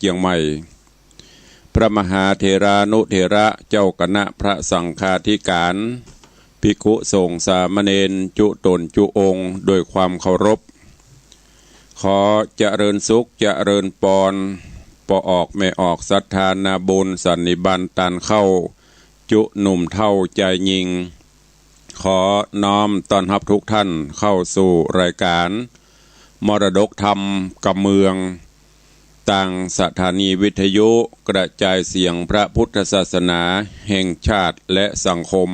เจียงใหม่พระมหาเถรานุเถระเจ้าคณะพระสังฆาธิการภิกขุสงฆ์สามเณรจุตนจุองค์โดยความเคารพขอเจริญสุขเจริญปอนปอออกไม่ออกศรัทธานาบุญสันนิบันตันเข้าจุหนุ่มเท่าใจยิงขอน้อมต้อนรับทุกท่านเข้าสู่รายการมรดกธรรมกับเมืองต่างสถานีวิทยุกระจายเสียงพระพุทธศาสนาแห่งชาติและสังคม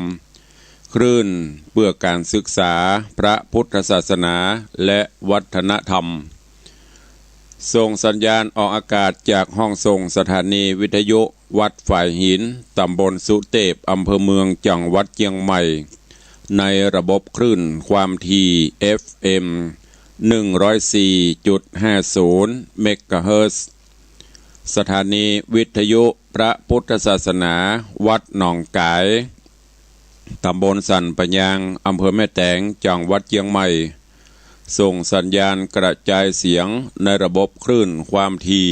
คลื่นเพื่อการศึกษาพระพุทธศาสนาและวัฒนธรรมส่งสัญญาณออกอากาศจากห้องส่งสถานีวิทยุวัดฝ่ายหินตำบลสุเทพอำเภอเมืองจังหวัดเชียงใหม่ในระบบคลื่นความถี่ FM 104.50 เมกะเฮิรตซ์สถานีวิทยุพระพุทธศาสนาวัดหนองกายตำบลสันปะยางอำเภอแม่แตงจังหวัดเชียงใหม่ส่งสัญญาณกระจายเสียงในระบบคลื่นความถี่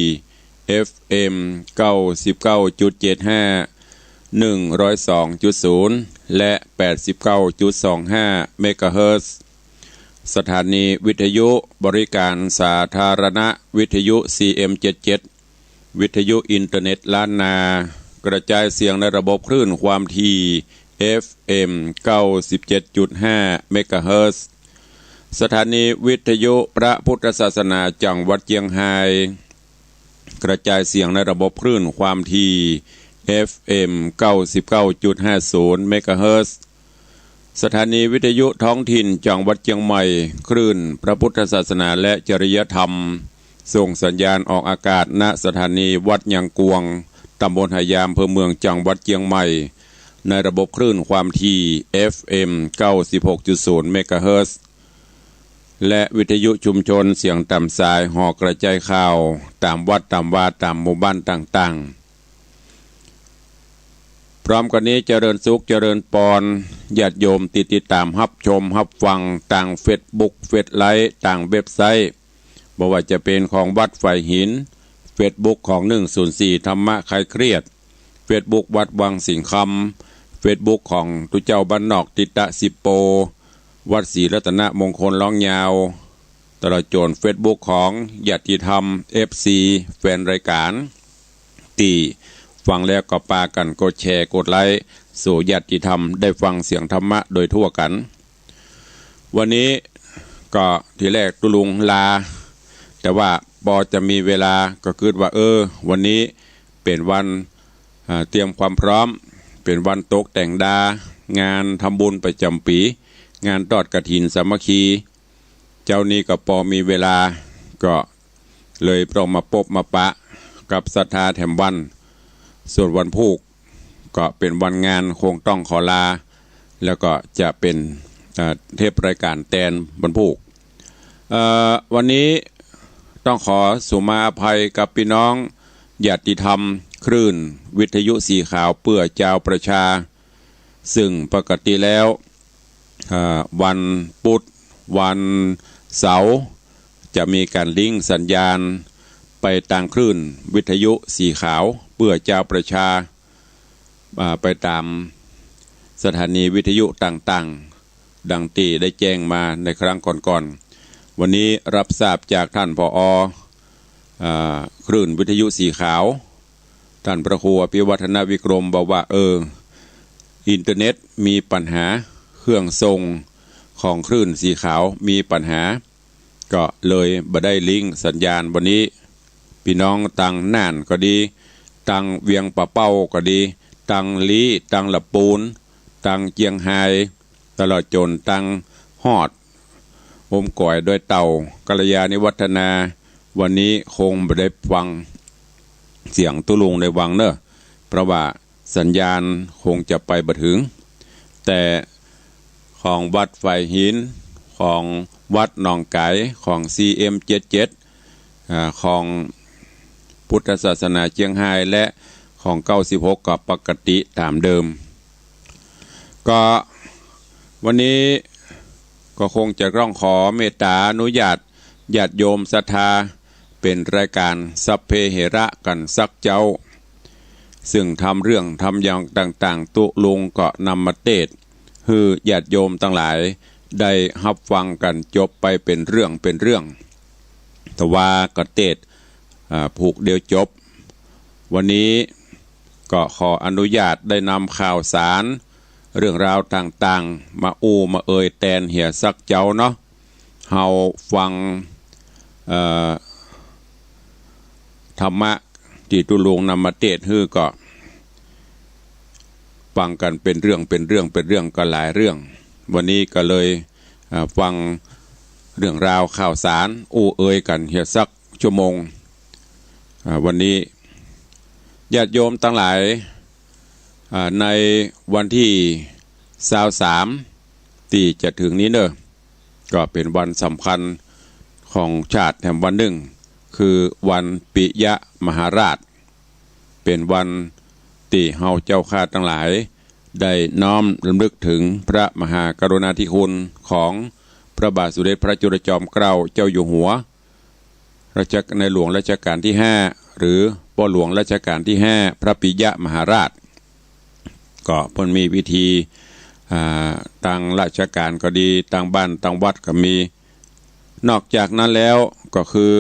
FM 99.75 102.0 และ 89.25 เมกะเฮิรตซ์สถานีวิทยุบริการสาธารณะวิทยุ CM77 วิทยุอินเทอร์เน็ตล้านนากระจายเสียงในระบบคลื่นความถี่ FM 97.5 เมกะเฮิรตซ์สถานีวิทยุพระพุทธศาสนาจังหวัดเชียงรายกระจายเสียงในระบบคลื่นความถี่ FM 99.50 เมกะเฮิรตซ์สถานีวิทยุท้องถิ่นจังหวัดเชียงใหม่คลื่นพระพุทธศาสนาและจริยธรรมส่งสัญญาณออกอากาศณสถานีวัดยางกวงตำบลหายามอำเภอเมืองจังหวัดเชียงใหม่ในระบบคลื่นความถี่ FM 96.0 เมกะเฮิรตซ์และวิทยุชุมชนเสียงต่ำสายห่อกระจายข่าวตามวัดตามวาตามหมู่บ้านต่างๆพร้อมกันนี้เจริญสุขเจริญปอนญาติโยมติดตามรับชมรับฟังต่างเฟซบุ๊กเฟซไลท์ต่างเว็บไซต์บ่ว่าจะเป็นของวัดฝ่ายหินเฟซบุ๊กของ104ธรรมะคลายเครียดเฟซบุ๊กวัดวังสิงห์คำเฟซบุ๊กของตุเจ้าบ้านนอกติตะสิโปวัดศรีรัตนมงคลล้องยาวตลอดจนเฟซบุ๊กของญาติธรรม FC แฟนรายการตีฟังแล้วก็ปากันกดแชร์กดไลค์สู่ญาติธรรมได้ฟังเสียงธรรมะโดยทั่วกันวันนี้ก็ทีแรกตุลุงลาแต่ว่าพอจะมีเวลาก็คิดว่าวันนี้เป็นวันเตรียมความพร้อมเป็นวันตกแต่งดางานทำบุญประจำปีงานทอดกฐินสามัคคีเจ้านี้ก็พอมีเวลาก็เลยพร้อมมาพบมาปะกับศรัทธาแถมวันส่วนวันพุธก็เป็นวันงานคงต้องขอลาแล้วก็จะเป็นเทปรายการแตนวันพุธวันนี้ต้องขอสุมาอภัยกับพี่น้องญาติธรรมคลื่นวิทยุสีขาวเพื่อเจ้าประชาซึ่งปกติแล้ววันพุธวันเสาร์จะมีการลิงก์สัญญาณไปทางคลื่นวิทยุสีขาวเพื่อเจ้าประชาไปตามสถานีวิทยุต่างๆดังที่ได้แจ้งมาในครั้งก่อนๆวันนี้รับทราบจากท่านผอ.คลื่นวิทยุสีขาวท่านพระครูอภิวัฒนวิกรมบอกว่าอินเทอร์เน็ตมีปัญหาเครื่องทรงของคลื่นสีขาวมีปัญหาก็เลยบ่ได้ลิงก์สัญญาณวันนี้พี่น้องตังน่านก็ดีตังเวียงปะเป้าก็ดีตังลีตังละปูนตังเจียงไฮตลอดจนตังฮอดอมก่อยด้วยเต่ากัลยาณิวัฒนาวันนี้คงบ่ได้ฟังเสียงตุลุงในวังเนอะเพราะว่าสัญญาณคงจะไปบ่ถึงแต่ของวัดไฟหินของวัดหนองไก่ของ CM77 ของพุทธศาสนาเชียงไฮ้และของ96กับปกติตามเดิมก็วันนี้ก็คงจะร้องขอเมตตาอนุญาตญาติโยมศรัทธา เป็นรายการสัพเพเหระกันสักเจ้าซึ่งทำเรื่องทำอย่างต่างๆตุลุงก็นำมาเทศฮือญาติโยมทั้งหลายได้รับฟังกันจบไปเป็นเรื่องแต่ว่าก็เทศผูกเดียวจบวันนี้ก็ขออนุญาตได้นำข่าวสารเรื่องราวต่างๆมามาเอ่ยแตนเหียสักเจ้าเนาะเฮาฟังธรรมะที่ตุลุงนำมาเทศฮือก็ฟังกันเป็นเรื่องก็หลายเรื่องวันนี้ก็เลยฟังเรื่องราวข่าวสารเอ่ยกันเหียสักชั่วโมงวันนี้ญาติโยมทั้งหลายในวันที่23ที่จะถึงนี้เนอะก็เป็นวันสำคัญของชาติแห่งวันหนึ่งคือวันปิยมหาราชเป็นวันที่เฮาเจ้าข้าทั้งหลายได้น้อมรำลึกถึงพระมหากรุณาธิคุณของพระบาทสมเด็จพระจุลจอมเกล้าเจ้าอยู่หัวในหลวงรัชกาลที่5หรือพ่อหลวงรัชกาลที่5พระปิยมหาราชก็เพิ่นมีวิธีต่างราชการก็ดีต่างบ้านต่างวัดก็มีนอกจากนั้นแล้วก็คือ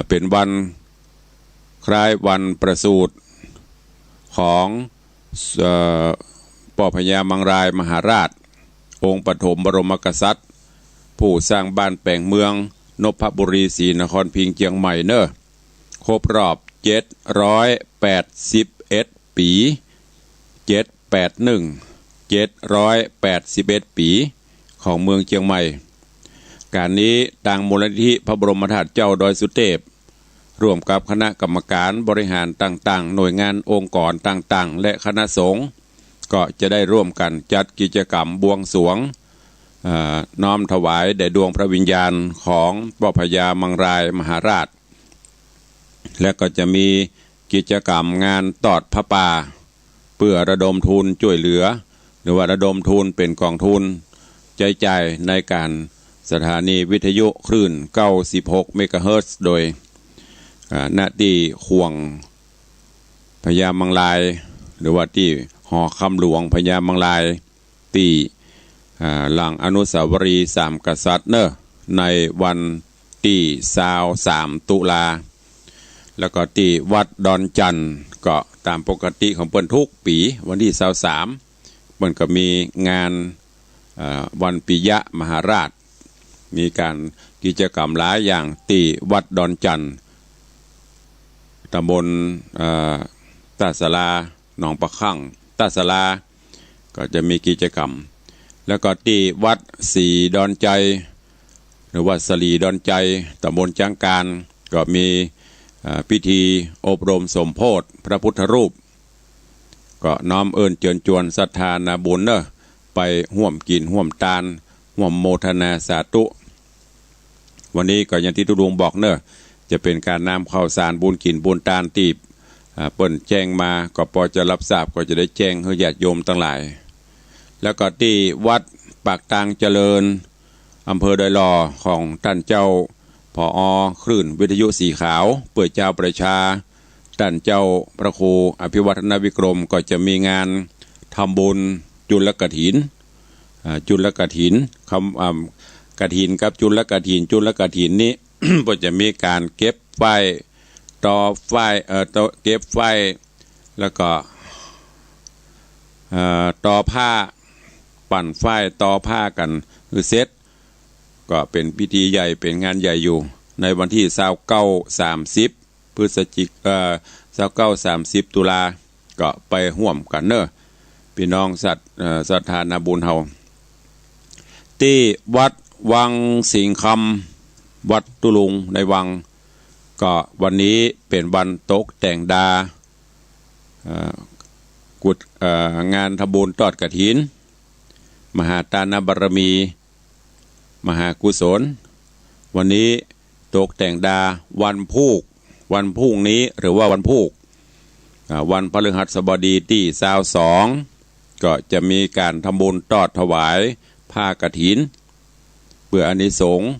เป็นวันคล้ายวันประสูติของพ่อพญามังรายมหาราชองค์ปฐมบรมกษัตริย์ผู้สร้างบ้านแปลงเมืองนพบุรีศรีนครพิงค์เชียงใหม่เนอะครบรอบ781ปี781ปีของเมืองเชียงใหม่การนี้ทางมูลนิธิพระบรมธาตุเจ้าดอยสุเทพร่วมกับคณะกรรมการบริหารต่างๆหน่วยงานองค์กรต่างๆและคณะสงฆ์ก็จะได้ร่วมกันจัดกิจกรรมบวงสรวงน้อมถวายแด่ดวงพระวิญญาณของพ่อพญามังรายมหาราชและก็จะมีกิจกรรมงานตอดพระป่าเพื่อระดมทุนช่วยเหลือหรือว่าระดมทุนเป็นกองทุนใจใจในการสถานีวิทยุคลื่น96เมกะเฮิรตซ์โดยณที่ห่วงพญามังรายหรือว่าที่หอคำหลวงพญามังรายที่หลังอนุสาวรีย์3กษัตริย์เนอะในวันที่23ตุลาแล้วก็ที่วัดดอนจันทร์ก็ตามปกติของเปิ้นทุกปีวันที่23เปิ้นก็มีงานวันปิยมหาราชมีการกิจกรรมหลายอย่างที่วัดดอนจันทร์ตำบลตาสลาหนองประคั่งตาสลาก็จะมีกิจกรรมแล้วก็ที่วัดศรีดอนใจหรือว่าสลีดอนใจตำบลจ้างการก็มีพิธีอบรมสมโภชพระพุทธรูปก็น้อมเอิญเชิญชวนศรัทธานาบุญเนอะไปห่วมกินห่วมทานห่วมโมทนาสาธุวันนี้ก็อย่างที่ตุลุงบอกเนอะจะเป็นการนำข้าวสารบุญกินบุญทานที่เปิ้นแจ้งมาก็พอจะรับทราบก็จะได้แจ้งให้ญาติโยมทั้งหลายแล้วก็ที่วัดปากตางเจริญอำเภอดอยหล่อของท่านเจ้าผอ.คลื่นวิทยุสีขาวเปิดเจ้าประชาท่านเจ้าพระครูอภิวัฒนวิกรมก็จะมีงานทำบุญจุลกฐินคำกฐินกับจุลกฐินนี้ ก็จะมีการเก็บไฟต่อไฟเก็บไฟแล้วก็ต่อผ้าปั่นไฟต่อผ้ากันคือเซตก็เป็นพิธีใหญ่เป็นงานใหญ่อยู่ในวันที่29-30พฤศจิก29-30ตุลาก็ไปห่วมกันเนอะพี่น้องศรัทธานาบุญเฮาที่วัดวังสิงคำวัดตุลุงในวังก็วันนี้เป็นวันตกแต่งดากุดงานทำบุญทอดกฐินมหาทานบารมีมหากุศลวันนี้ตกแต่งดาวันพุกนี้หรือว่าวันพุกวันพฤหัสบดีที่22ก็จะมีการทำบุญทอดถวายผ้ากฐินเพื่ออานิสงส์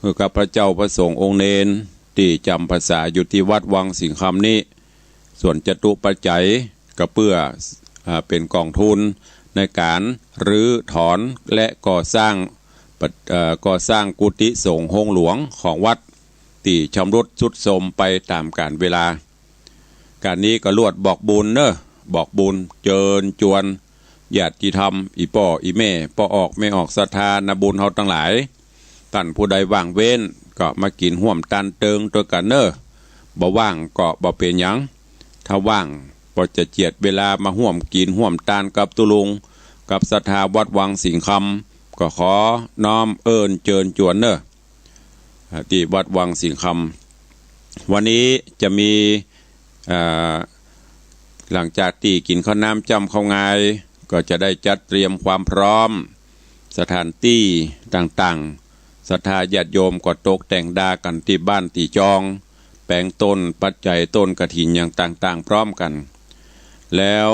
คือกับพระเจ้าพระสงฆ์องค์เนนที่จำภาษาอยู่ที่วัดวังสิงคำนี้ส่วนจตุปัจจัยก็เพื่อเป็นกองทุนในการรื้อถอนและก่อสร้างกุฏิสงฆ์ห้องหลวงของวัดที่ชำรุดทรุดโทรมไปตามกาลเวลาการนี้ก็ลวดบอกบุญบอกบุญเจิญจวนญาติธรรมอีป่ออีแม่ป่อออกไม่ออกศรัทธานาบุญเฮาทั้งหลายท่านผู้ใดว่างเว้นก็มากินห่วมตันเติงตัวกันบ่ว่างก็บ่เป็นหยังถ้าว่างก็จะเจียดเวลามาห่วมกินห่วมตานกับตุลุงกับศรัทธาวัดวังสิงคำก็ขอน้อมเอิญเจิญจวนที่วัดวังสิงคำวันนี้จะมีหลังจากที่กินข้าวน้ำจำข้าวงายก็จะได้จัดเตรียมความพร้อมสถานที่ต่างๆศรัทธาญาติโยมก็ตกแต่งดากันที่บ้านที่จองแปลงต้นปัจจัยต้นกฐินอย่างต่างๆพร้อมกันแล้ว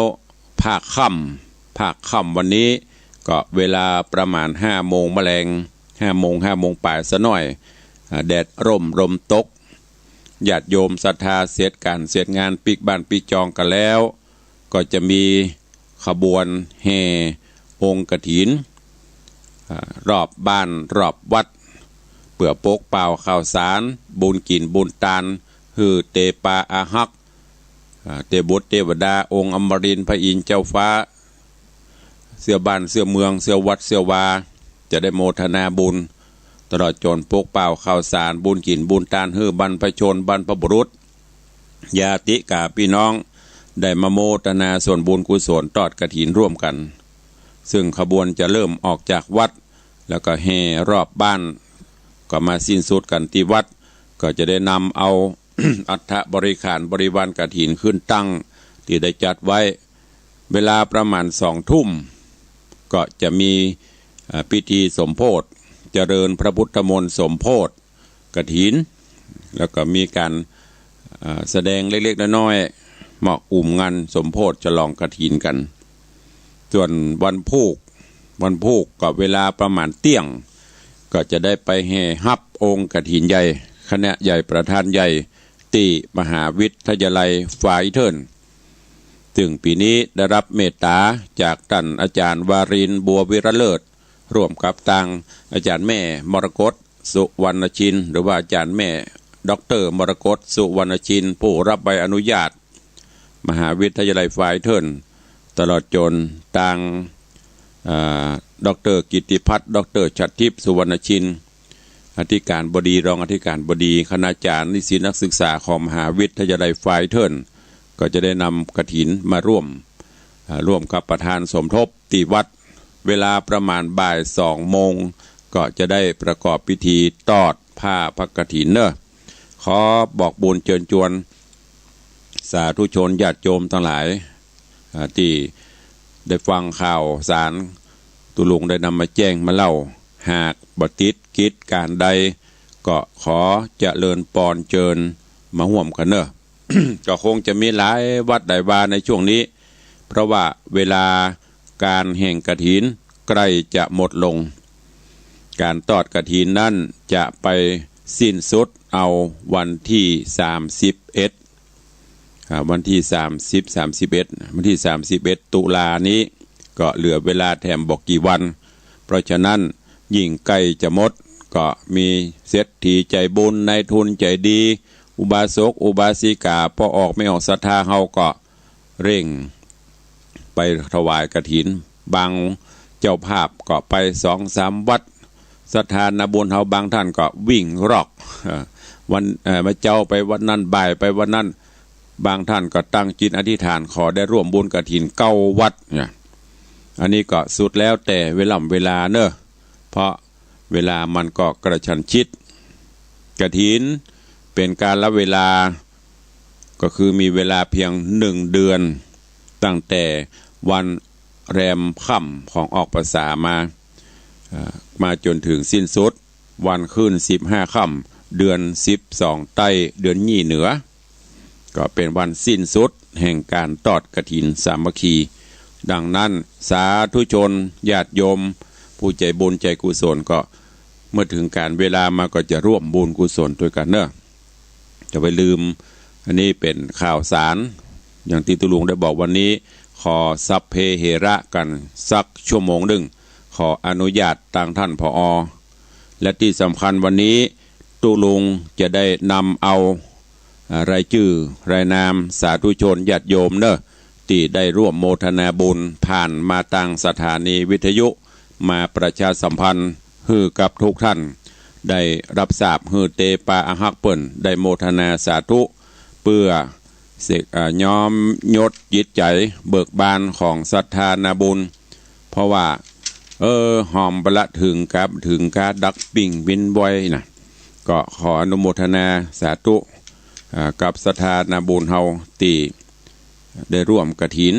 ภาคค่ำวันนี้ก็เวลาประมาณ5 โมงแมลง5 โมงปลายซะหน่อยแดดร่มลมตกญาติโยมศรัทธาเสร็จงานปิกบ้านปิกจองกันแล้วก็จะมีขบวนแห่องค์กฐินรอบบ้านรอบวัดเปื่อโปกเป่าข้าวสารบุญกินบุญตานฮือเตปาอาหักเตบุตรเทวดาองค์อมรินทร์พระอินทร์เจ้าฟ้าเสื้อบ้านเสื้อเมืองเสื้อวัดเสื้อวาจะได้โมทนาบุญตลอดจนโปกเป่าข้าวสารบุญกินบุญตานฮือบรรพชนบรรพบุรุษญาติกาพี่น้องได้มาโมทนาส่วนบุญกุศลทอดกฐินร่วมกันซึ่งขบวนจะเริ่มออกจากวัดแล้วก็แห่รอบบ้านก็มาสิ้นสุดกันที่วัดก็จะได้นำเอา อัฐบริขารบริวารกฐินขึ้นตั้งที่ได้จัดไว้เวลาประมาณ2 ทุ่มก็จะมีพิธีสมโภชเจริญพระพุทธมนต์สมโภชกฐินแล้วก็มีการแสดงเล็กๆน้อยๆเหมาะอุ่มงานสมโภชฉลองกฐินกันส่วนวันพูกก็เวลาประมาณเที่ยงก็จะได้ไปแห่ฮับองค์กฐินใหญ่คณะใหญ่ประธานใหญ่ที่มหาวิทยาลัยฝ่ายเทินถึงปีนี้ได้รับเมตตาจากท่านอาจารย์วารินทร์บัววิรเลิศร่วมกับทางอาจารย์แม่มรกตสุวรรณชินหรือว่าอาจารย์แม่ดร.มรกตสุวรรณชินผู้รับใบอนุญาตมหาวิทยาลัยฝ่ายเทินตลอดจนทางดร.กิติพัฒน์ดร.ชัดทิพย์สุวรรณชินอธิการบดีรองอธิการบดีคณาจารย์นิสิตนักศึกษาของมหาวิทยาลัยฝ่ายเทินก็จะได้นำกฐินมาร่วมกับประธานสมทบที่วัดเวลาประมาณบ่าย 2 โมงก็จะได้ประกอบพิธีตอดผ้าพระกฐินขอบอกบุญเชิญชวนสาธุชนญาติโยมทั้งหลายที่ได้ฟังข่าวสารตุลุงได้นำมาแจ้งมาเล่าหากบัติดกิจการใดก็ขอเจริญปอนเจิญมาห่วมกัน ก็คงจะมีหลายวัดหลายวาในช่วงนี้เพราะว่าเวลาการแห่งกฐินใกล้จะหมดลงการทอดกฐินนั้นจะไปสิ้นสุดเอาวันที่31วันที่31ตุลานี้ก็เหลือเวลาแถมบอกกี่วันเพราะฉะนั้นยิ่งใกล้จะหมดก็มีเศรษฐีใจบุญนายทุนใจดีอุบาสกอุบาสิกาพอออกไม่ออกศรัทธาเฮาก็เร่งไปถวายกฐินบางเจ้าภาพก็ไป2-3 วัดศรัทธานาบุญเฮาบางท่านก็วิ่งรอกวันมาเจ้าไปวันนั้นบ่ายไปวันนั้นบางท่านก็ตั้งจิตอธิษฐานขอได้ร่วมบุญกฐิน9 วัดเนี่ยอันนี้ก็สุดแล้วแต่เวลาเพราะเวลามันก็กระชั้นชิดกฐินเป็นการละเวลาก็คือมีเวลาเพียง1 เดือนตั้งแต่วันแรมค่ำของออกพรรษามาจนถึงสิ้นสุดวันขึ้น15 ค่ำเดือน12 ใต้เดือนยี่เหนือก็เป็นวันสิ้นสุดแห่งการทอดกฐินสามัคคีดังนั้นสาธุชนญาติโยมผู้ใจบุญใจกุศลก็ เมื่อถึงการเวลามาก็จะร่วมบุญกุศลด้วยกันเนอะจะไปลืมอันนี้เป็นข่าวสารอย่างที่ตุลุงได้บอกวันนี้ขอซับเพเหระกันสักชั่วโมงหนึ่งขออนุญาตทางท่านผอ.และที่สำคัญวันนี้ตุลุงจะได้นำเอารายชื่อรายนามสาธุชนญาติโยมเนอะที่ได้ร่วมโมทนาบุญผ่านมาทางสถานีวิทยุมาประชาสัมพันธ์ให้กับทุกท่านได้รับทราบฮือเตปาอาฮักเปิ่นได้โมทนาสาธุเพื่อย้อมยศจิตใจเบิกบานของศรัทธานาบุญเพราะว่าหอมบละถึงกาดักปิ่งวินบอยนะก็ขออนุโมทนาสาธุกับศรัทธานาบุญเฮาตีได้ร่วมกฐิน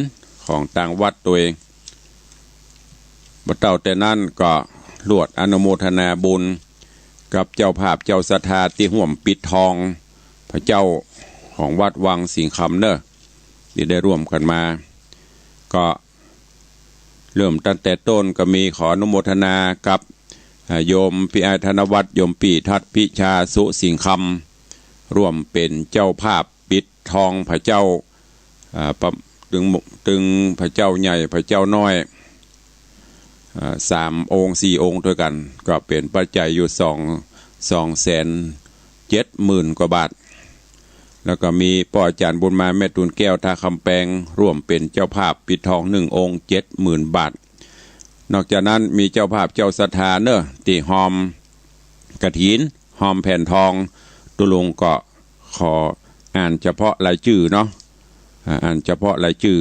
ของต่างวัดตัวเองบัดเต่าแต่นั้นก็ลวดอนุโมทนาบุญกับเจ้าภาพเจ้าศรัทธาที่ห่วมปิดทองพระเจ้าของวัดวังสิงคำเนอะที่ได้ร่วมกันมาก็เริ่มตั้งแต่ต้นก็มีขออนุโมทนากับโยมพิอาธนวัฒน์โยมปีทัตพิชาสุสิงคำร่วมเป็นเจ้าภาพปิดทองพระเจ้าตึงพระเจ้าใหญ่พระเจ้าน้อย3 องค์ 4 องค์ด้วยกันก็เป็นปัจจัยอยู่270,000 กว่าบาทแล้วก็มีพ่ออาจารย์บุญมาแม่ตูนแก้วท่าคำแปงร่วมเป็นเจ้าภาพปิดทอง1 องค์ 70,000 บาทนอกจากนั้นมีเจ้าภาพเจ้าศรัทธาเนอะตีหอมกฐินหอมแผ่นทองตุลุงก็ขออ่านเฉพาะรายชื่อเนาะอ่านเฉพาะรายชื่อ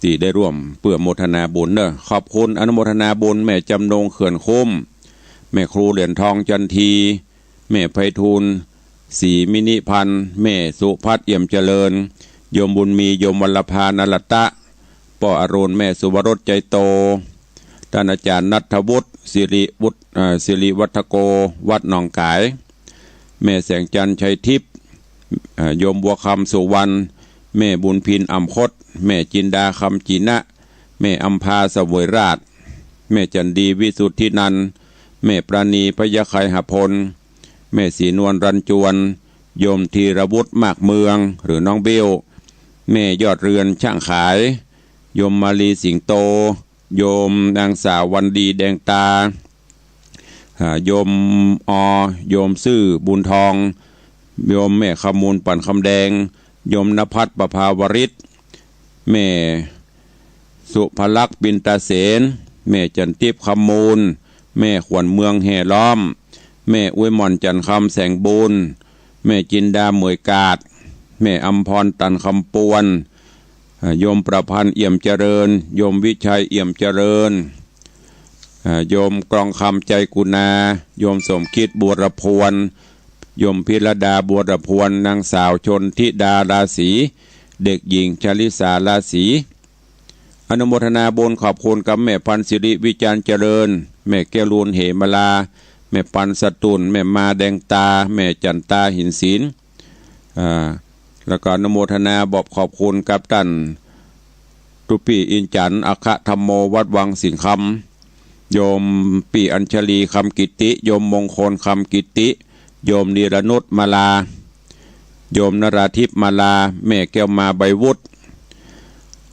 ที่ได้ร่วมเพื่อโมทนาบุญเนอะขอบคุณอนุโมทนาบุญแม่จำนงเขื่อนคุ้มแม่ครูเหรียญทองจันทีแม่ไพฑูรย์ศรีมินิพันธ์แม่สุภัทรเอี่ยมเจริญโยมบุญมีโยมวัลภานรัตตะป่ออรุณแม่สุวรสใจโตท่านอาจารย์ณัฐวุฒิสิริวัฒโกวัดหนองกายแม่แสงจันทร์ชัยทิพย์โยมบัวคำสุวรรณแม่บุญพินอำคตแม่จินดาคำจีนะแม่อัมพาเสวยราชแม่จันดีวิสุทธินันท์แม่ปราณีพยาไคหพลแม่ศรีนวลรันจวนโยมธีรวุฒิมากเมืองหรือน้องเบลแม่ยอดเรือนช่างขายโยมมาลีสิงโตโยมนางสาววันดีแดงตาโยมโยมซื่อบุญทองโยมแม่ขมูลปั่นคำแดงโยมนภัสประภาวริศแม่สุภลักษณ์บินตาเสนแม่จันทิพย์คำมูลแม่ขวัญเมืองแห่ล้อมแม่อวยหม่อนจันคำแสงบุญแม่จินดาเหมยกาดแม่อัมพรตันคำปวนโยมประพันธ์เอี่ยมเจริญโยมวิชัยเอี่ยมเจริญโยมกรองคำใจกุณาโยมสมคิดบัวรพวนโยมพิรดาบัวรพวนนางสาวชนธิดาราศีเด็กหญิงชลิสาราศีอนุโมทนาบุญขอบคุณกับแม่พันศิริวิจารเจริญแม่แก้วลูนเหมลาแม่ปันสตุนแม่มาแดงตาแม่จันตาหินศิลป์แล้วก็อนุโมทนาบอกขอบคุณกับท่านตุปีอินจันอัคธรรมโมวัดวังสิงคำโยมปีอัญชลีคำกิติโยมมงคลคำกิติโยมนิรนุชมาลาโยมนราธิปมาลาแม่แก้วมาใบวุฒิ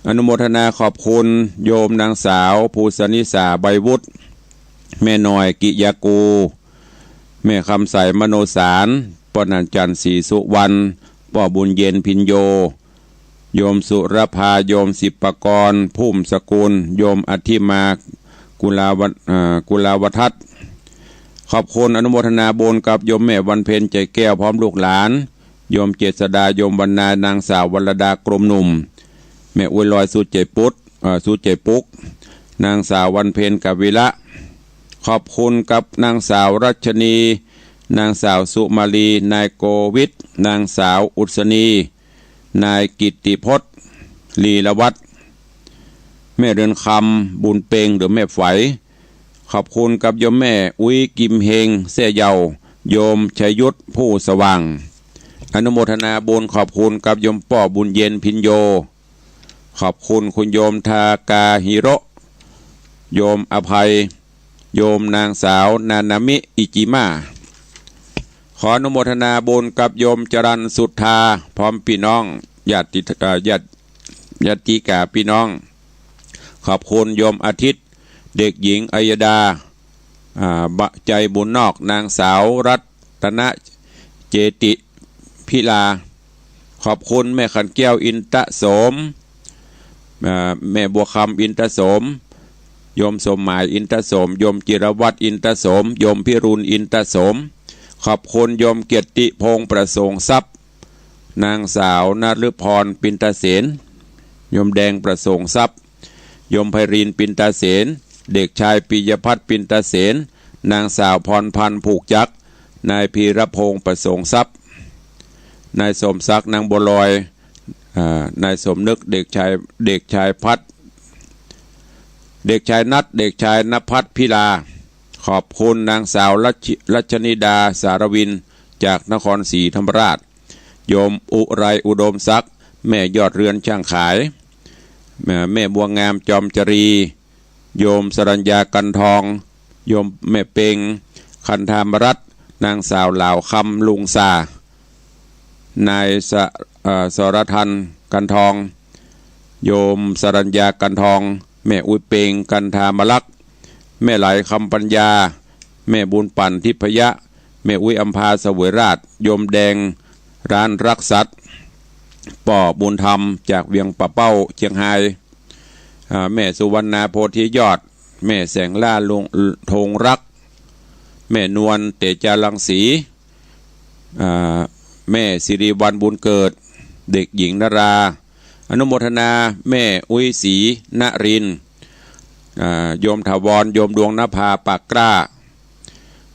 อนุโมทนาขอบคุณโยมนางสาวภูสนิสาใบวุฒิแม่น้อยกิยากูแม่คำใสมโนสารปนัญจันทร์ศรีสุวรรณป่อบุญเย็นพินโยโยมสุรภาโยมสิปกรพุ่มสกุลโยมอธิมากุลาวทัศน์ขอบคุณอนุโมทนาบุญกับโยมแม่วันเพ็ญใจแก้วพร้อมลูกหลานโยมเจษดาโยมบรรณานางสาววรดากรมหนุ่มแม่อวยลอยสุใจปุกนางสาววันเพ็ญกวิละขอบคุณกับนางสาวรัชนีนางสาวสุมาลีนายโกวิทนางสาวอุศนีนายกิตติพจน์ลีละวัฒน์แม่เรือนคำบุญเปงหรือแม่ไฝขอบคุณกับโยมแม่อุ้ยกิมเฮงเสยเยาโยมชัยยุทธผู้สว่างอนุโมทนาบุญขอบคุณกับโยมป่อบุญเย็นพินโยขอบคุณคุณโยมทากาฮิโรโยมอภัย โยมนางสาวนานามิอิจิมาขออนุโมทนาบุญกับโยมจรัญสุทธาพร้อมพี่น้องญาติกาพี่น้องขอบคุณโยมอาทิตย์เด็กหญิงอัยดาใจบุญนอกนางสาวรัตนเจติพิลาขอบคุณแม่ขันแก้วอินทโสมแม่บัวคำอินทโสมโยมสมหมายอินทโสมโยมจิรวัตรอินทโสมโยมพิรุณอินทโสมขอบคุณโยมเกียรติพงษ์ประสงค์ทรัพย์นางสาวนฤพรปินตเสนโยมแดงประสงค์ทรัพย์โยมไพรินปินตเสนเด็กชายปิยพัฒน์ปินตเสนนางสาวพรพันธ์ผูกจักนายพีรพงษ์ประสงค์ทรัพย์นายสมศักดิ์นางบัวลอยนายสมนึกเด็กชายพัฒเด็กชายนัทเด็กชายณภัทรพิลาขอบคุณนางสาวรัชนิดาสารวินจากนครศรีธรรมราชโยมอุไรอุดมศักดิ์แม่ยอดเรือนช่างขายแม่บัวงามจอมจรีโยมสรัญญากันทองโยมแม่เปงคันธามรัตน์นางสาวเหล่าคำลุงซานายสรทันกันทองโยมสรัญญากันทองแม่อุ้ยเปงกันธามลักษ์แม่ไหลคำปัญญาแม่บุญปั่นทิพยะแม่อุ้ยอัมพาเสวยราชโยมแดงร้านรักสัตว์ป่อบุญธรรมจากเวียงปะเป้าเชียงไฮ้แม่สุวรรณาโพธิยอดแม่แสงล่าลุงธงรักแม่นวลเตจารังสีแม่สิริวัลบุญเกิดเด็กหญิงนราอนุโมทนาแม่อุ้ยศรีนรินโยมถาวรโยมดวงนภาปากกล้า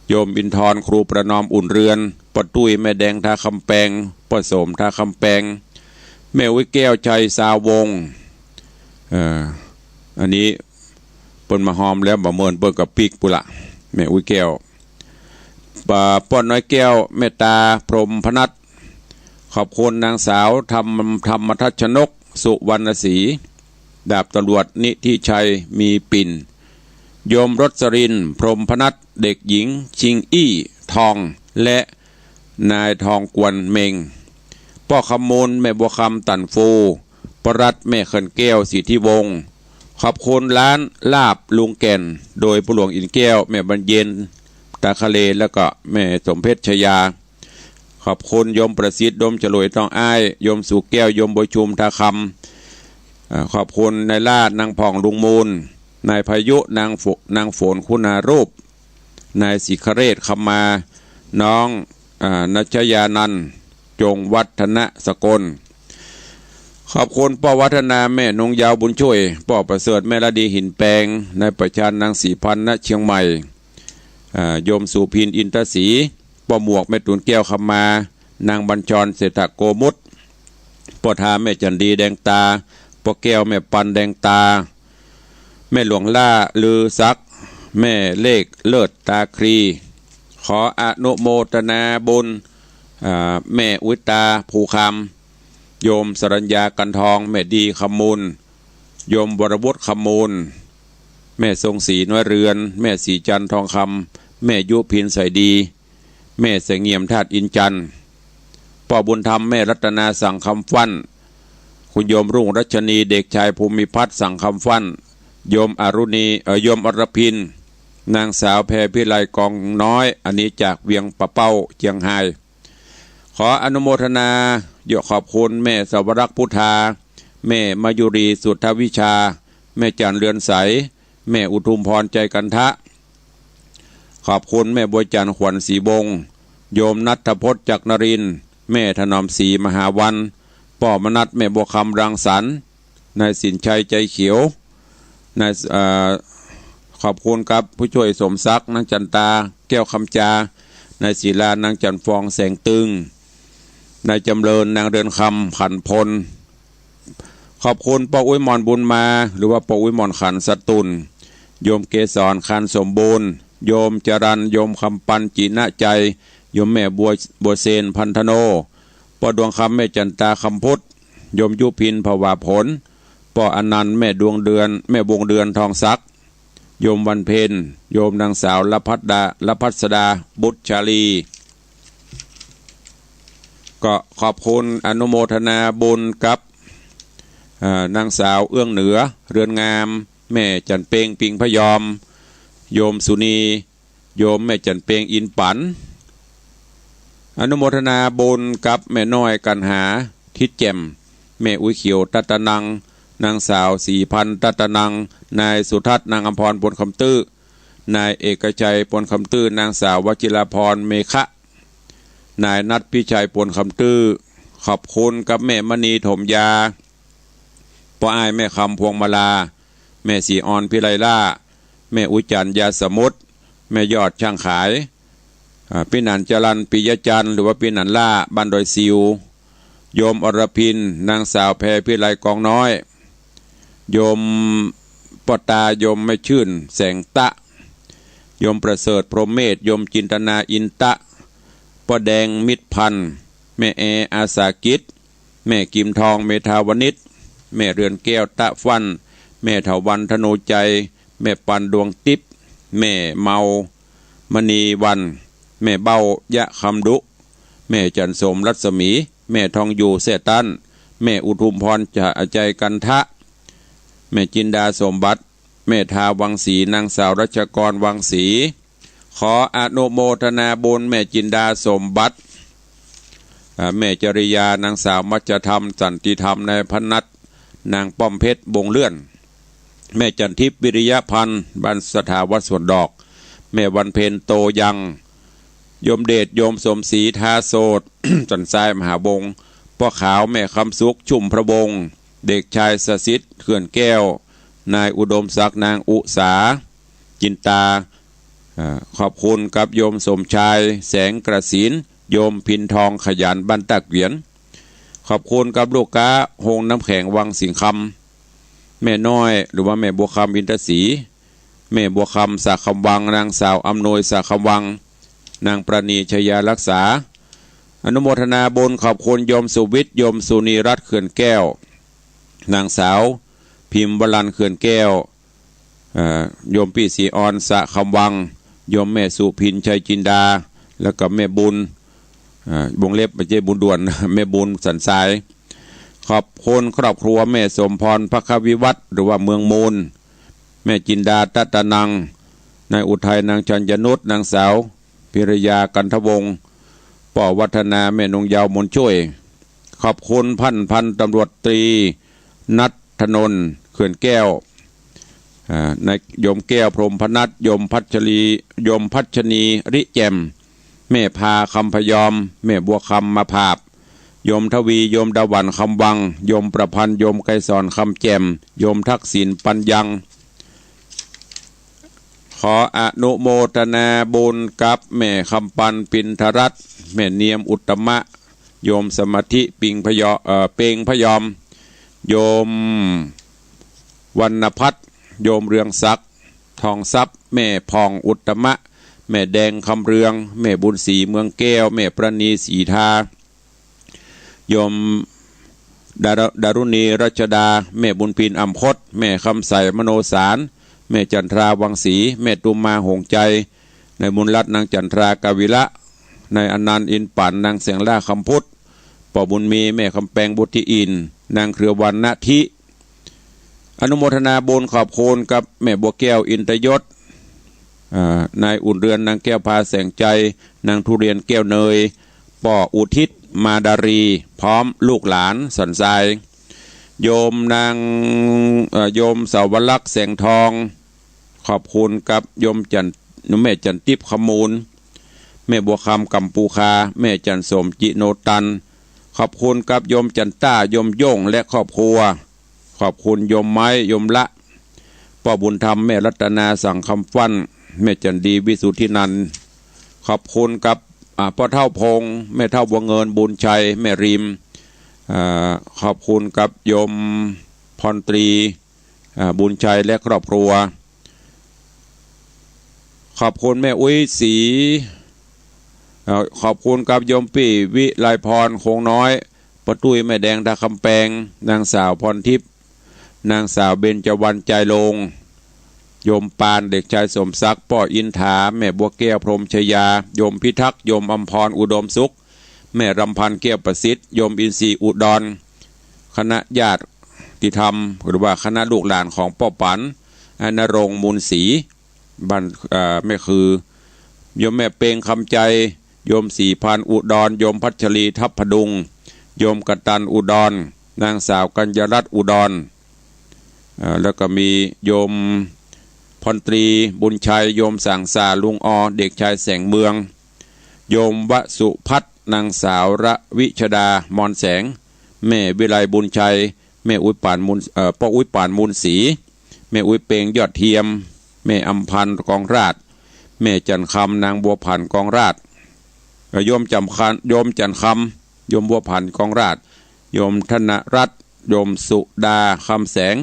โยมอินทร์ครูประนอมอุ่นเรือนปะตุ้ยแม่แดงท่าคำแปงปะโสมท่าคำแปงแม่อุ้ยแก้วชัยสาวงอันนี้เปิ้นมาหอมแล้วบ่เมินเปิ้นกับปีกปุละแม่อุ้ยแก้วป้อนน้อยแก้วเมตตาพรหมพนัสขอบคุณนางสาวธรรมทัชนกสุวรรณศรีดาบตำรวจนิธิชัยมีปิ่นโยมรสรินพรหมพนัสเด็กหญิงชิงอี้ทองและนายทองกวนเมงพ่อคำมูลแม่บัวคำตันฟูปรัตแม่เขินแก้วสิทธิวงศ์ขอบคุณร้านลาบลุงแก่นโดยผู้หลวงอินแก้วแม่บรรเย็นตาคาเลแล้วก็แม่สมเพชรชยาขอบคุณโยมประสิทธิ์โยมฉลวยต้องอ้ายโยมสุแก้วโยมบชุมทาคำขอบคุณนายลาดนางผ่องลุงมูลนายพายุนางฝนคุณารูปนายศิคเรศคำมาน้องนัชยานันท์จงวัฒนสกลขอบคุณป้าวัฒนาแม่นงยาวบุญช่วยป้าประเสริฐแม่ละดีหินแปงนายประชานนางสีพันธ์ณเชียงใหม่โยมสุพินอินทศรีป้าหมวกแม่ตุนแก้วคำมานางบัญชรเศรษฐโกมุตป้าทาแม่จันดีแดงตาป้าแก้วแม่ปันแดงตาแม่หลวงล่าลือซักแม่เลขเลิศตาครีขออนุโมทนาบุญแม่อุตตาภูคำโยมสรัญญากันทองแม่ดีคำมูลโยมวรวุฒิคำมูลแม่ทรงศรีน้อยเรือนแม่ศรีจันทร์ทองคำแม่ยุพินใสดีแม่เสงี่ยมธาตุอินจันทร์พ่อบุญธรรมแม่รัตนาสั่งคำฟั่นคุณโยมรุ่งรัชนีเด็กชายภูมิพัฒน์สั่งคำฟั่นโยมอรุณีโยมอรพินนางสาวแพรพิไลกองน้อยอันนี้จากเวียงปะเป้าเชียงไฮ้ขออนุโมทนาขอบคุณแม่สวรักษ์พุทธาแม่มายุรีสุทธวิชาแม่จันเรือนใสแม่อุทุมพรใจกันทะขอบคุณแม่บัวจันขวัญศรีบงโยมนัทพจน์จักรนรินทร์แม่ถนอมศรีมหาวันป้อมนัทแม่บัวคำรังสรรค์นายสินชัยใจเขียวนายขอบคุณครับผู้ช่วยสมศักดิ์นางจันตาแก้วคำจานายศิลานางจันฟองแสงตึงนายจำเริญนางเดินคำขันพลขอบคุณป้าอุ้ยมอนบุญมาหรือว่าป้าอุ้ยมอนขันสตุลโยมเกษรคันสมบูรณ์โยมจรัญโยมคำปันจีนะใจโยมแม่บัวเซนพันธโนป้าดวงคำแม่จันตาคำพุทธโยมยุพินภวาผลป้าอนันต์แม่ดวงเดือนแม่วงเดือนทองศักดิ์ โยมวันเพ็ญโยมนางสาวละพัสดาบุตรชาลีก็ขอบคุณอนุโมทนาบุญกับนางสาวเอื้องเหนือเรือนงามแม่จันเปงปิงพยอมโยมสุนีโยมแม่จันเปงอินปันอนุโมทนาบุญกับแม่น้อยกันหาทิดแจ่มแม่อุ้ยเขียวตัตนังนางสาว4,000ตัตนังนายสุทัศน์นางอมพรปนคำตื้อนายเอกชัยปนคำตื้อนางสาววจิราพรเมฆะนายนัทพิชัยปนคำตื้อขอบคุณกับแม่มณีถมยาป้าอ้ายแม่คำพวงมาลาแม่สีออนพิไลล่าแม่อุจันยาสมุทรแม่ยอดช่างขายพี่นันจรันปิยจันทร์หรือว่าพี่นันล่าบ้านดอยซิวโยมอรพินนางสาวแพรพิไลกองน้อยโยมปตาโยมไม่ชื่นแสงตะโยมประเสริฐพรหมเมธโยมจินตนาอินตะป้าแดงมิตรพันธ์แม่อาสากิจแม่กิมทองเมธาวนิชแม่เรือนแก้วตะฟันแม่เถาวันธนูใจแม่ปันดวงติบแม่เมามณีวันแม่เบ้ายะคำดุแม่จันสมรัศมีแม่ทองอยู่เสตันแม่อุทุมพรจะใจกันทะแม่จินดาสมบัติแม่ทาวังศรีนางสาวรัชกรวังศรีขออนุโมทนาบุญแม่จินดาสมบัติแม่จริยานางสาวมัจธรรมสันติธรรมในพนัสนางป้อมเพชรบงเลื่อนแม่จันทิพย์วิริยพันธ์บ้านสถาวัดสวนดอกแม่วันเพ็ญโตยังโยมเดชโยมสมศรีทาโสด สันทรายมหาบงพ่อขาวแม่คำสุขชุ่มพระบงเด็กชายสศิษฐ์เขื่อนแก้วนายอุดมศักดิ์นางอุสาจินตาขอบคุณกับโยมสมชายแสงกระสินโยมพินทองขยันบันตักเหวียนขอบคุณกับลูกค้าโฮงน้ำแข็งวังสิงคำแม่น้อยหรือว่าแม่บัวคำอินทศรีแม่บัวคำสาคำวังนางสาวอำนวยสาคำวังนางประณีชยารักษาอนุโมทนาบุญขอบคุณโยมสุวิทย์โยมสุนีรัตน์เขื่อนแก้วนางสาวพิมพ์วรันเขื่อนแก้วโยมปีศรีออนสะคำวังโยมแม่สุพินชัยจินดาแล้วก็แม่บุญวงเล็บไม่ใช่บุญด่วน แม่บุญสันทรายขอบคุณครอบครัวแม่สมพรพระควิวัฒน์หรือว่าเมืองมูลแม่จินดาตัตนังนายอุทัยนางจันยนุษนางสาวพิรยากันทวงศ์ป่อวัฒนาแม่นงยาวมนช่วยขอบคุณพันตำรวจตรีนัทธนนท์เขื่อนแก้วนายโยมแก้วพรหมพนัสโยมพัชนีริแจมแม่พาคำพยอมแม่บัวคำมาภาพโยมทวีโยมดาวันคำวังโยมประพันธ์โยมไกรสอนคำแจมโยมทักษิณปัญญังขออนุโมทนาบุญกับแม่คำปันปินทรัตน์แม่เนียมอุตตมะโยมสมาธิเปงพยอมโยมวรรณพัฒน์โยมเรืองศักดิ์ทองทรัพย์แม่พองอุตตมะแม่แดงคำเรืองแม่บุญศรีเมืองแก้วแม่ประณีศรีทาโยมดารุณีรัชดาแม่บุญพินอัมพศแม่คำใสมโนสารแม่จันทราวังศรีแม่ตุมมาหงใจในบุญรัตน์นางจันทรากาวิละในอนันต์อินปั่นนางเสียงล่าคำพุทธป่อบุญมีแม่คำแปงบุตรอินนางเครือวันณทิอนุโมทนาบุญขอบคุณกับแม่บัวแก้วอินทยศนายอุ่นเรือนนางแก้วพาแสงใจนางทุเรียนแก้วเนยป่ออุทิศมาดารีพร้อมลูกหลานสันทรายโยมนางโยมสาวลักษณ์แสงทองขอบคุณกับโยมแม่จันทิพย์ขมูลแม่บัวคำกัมปูคาแม่จันสมจิโนตันขอบคุณกับโยมจันต้าโยมโย่งและครอบครัวขอบคุณโยมไม้โยมละพ่อบุญธรรมแม่รัตนาสั่งคำฟันแม่จันดีวิสุทธินันขอบคุณกับพ่อเท่าพงแม่เท่าบัวเงินบุญชัยแม่ริมขอบคุณกับโยมพรตรีบุญชัยและครอบครัวขอบคุณแม่อุ้ยศรีขอบคุณกับโยมปี่วิไลพรคงน้อยปะตุ้ยแม่แดงตาคำแปงนางสาวพรทิพย์นางสาวเบญจวรรณใจลง โยมปานเด็กชายสมศักดิ์ป้ออินถาแม่บัวแก้วพรหมชยาโยมพิทักษ์โยมอมพรอุดมสุขแม่รำพันธ์แก้วประสิทธิ์โยมอินทรีย์อุดรคณะญาติติธรรมหรือว่าคณะลูกหลานของป้อปันอนรงค์มูลศรีบ้านแม่คือโยมแม่เปงคำใจโยมสี่พันอุดรโยมพัชรีทัพพดุงโยมกตันอุดรนางสาวกัญญรัตน์อุดรแล้วก็มีโยมพลตรีบุญชัยโยมสังสาลุงอเด็กชายแสงเมืองโยมวสุพัฒนางสาวระวิชดามอนแสงแม่วิไลบุญชัยแม่อุ้ยป่านมูลป้าอุ้ยป่านมูลศรีแม่อุ้ยเปงยอดเทียมแม่อัมพันธ์กองราชแม่จันคำนางบัวผันกองราชโยมจันคำโยมบัวผันกองราชโยมธนรัตน์โยมสุดาคำแสง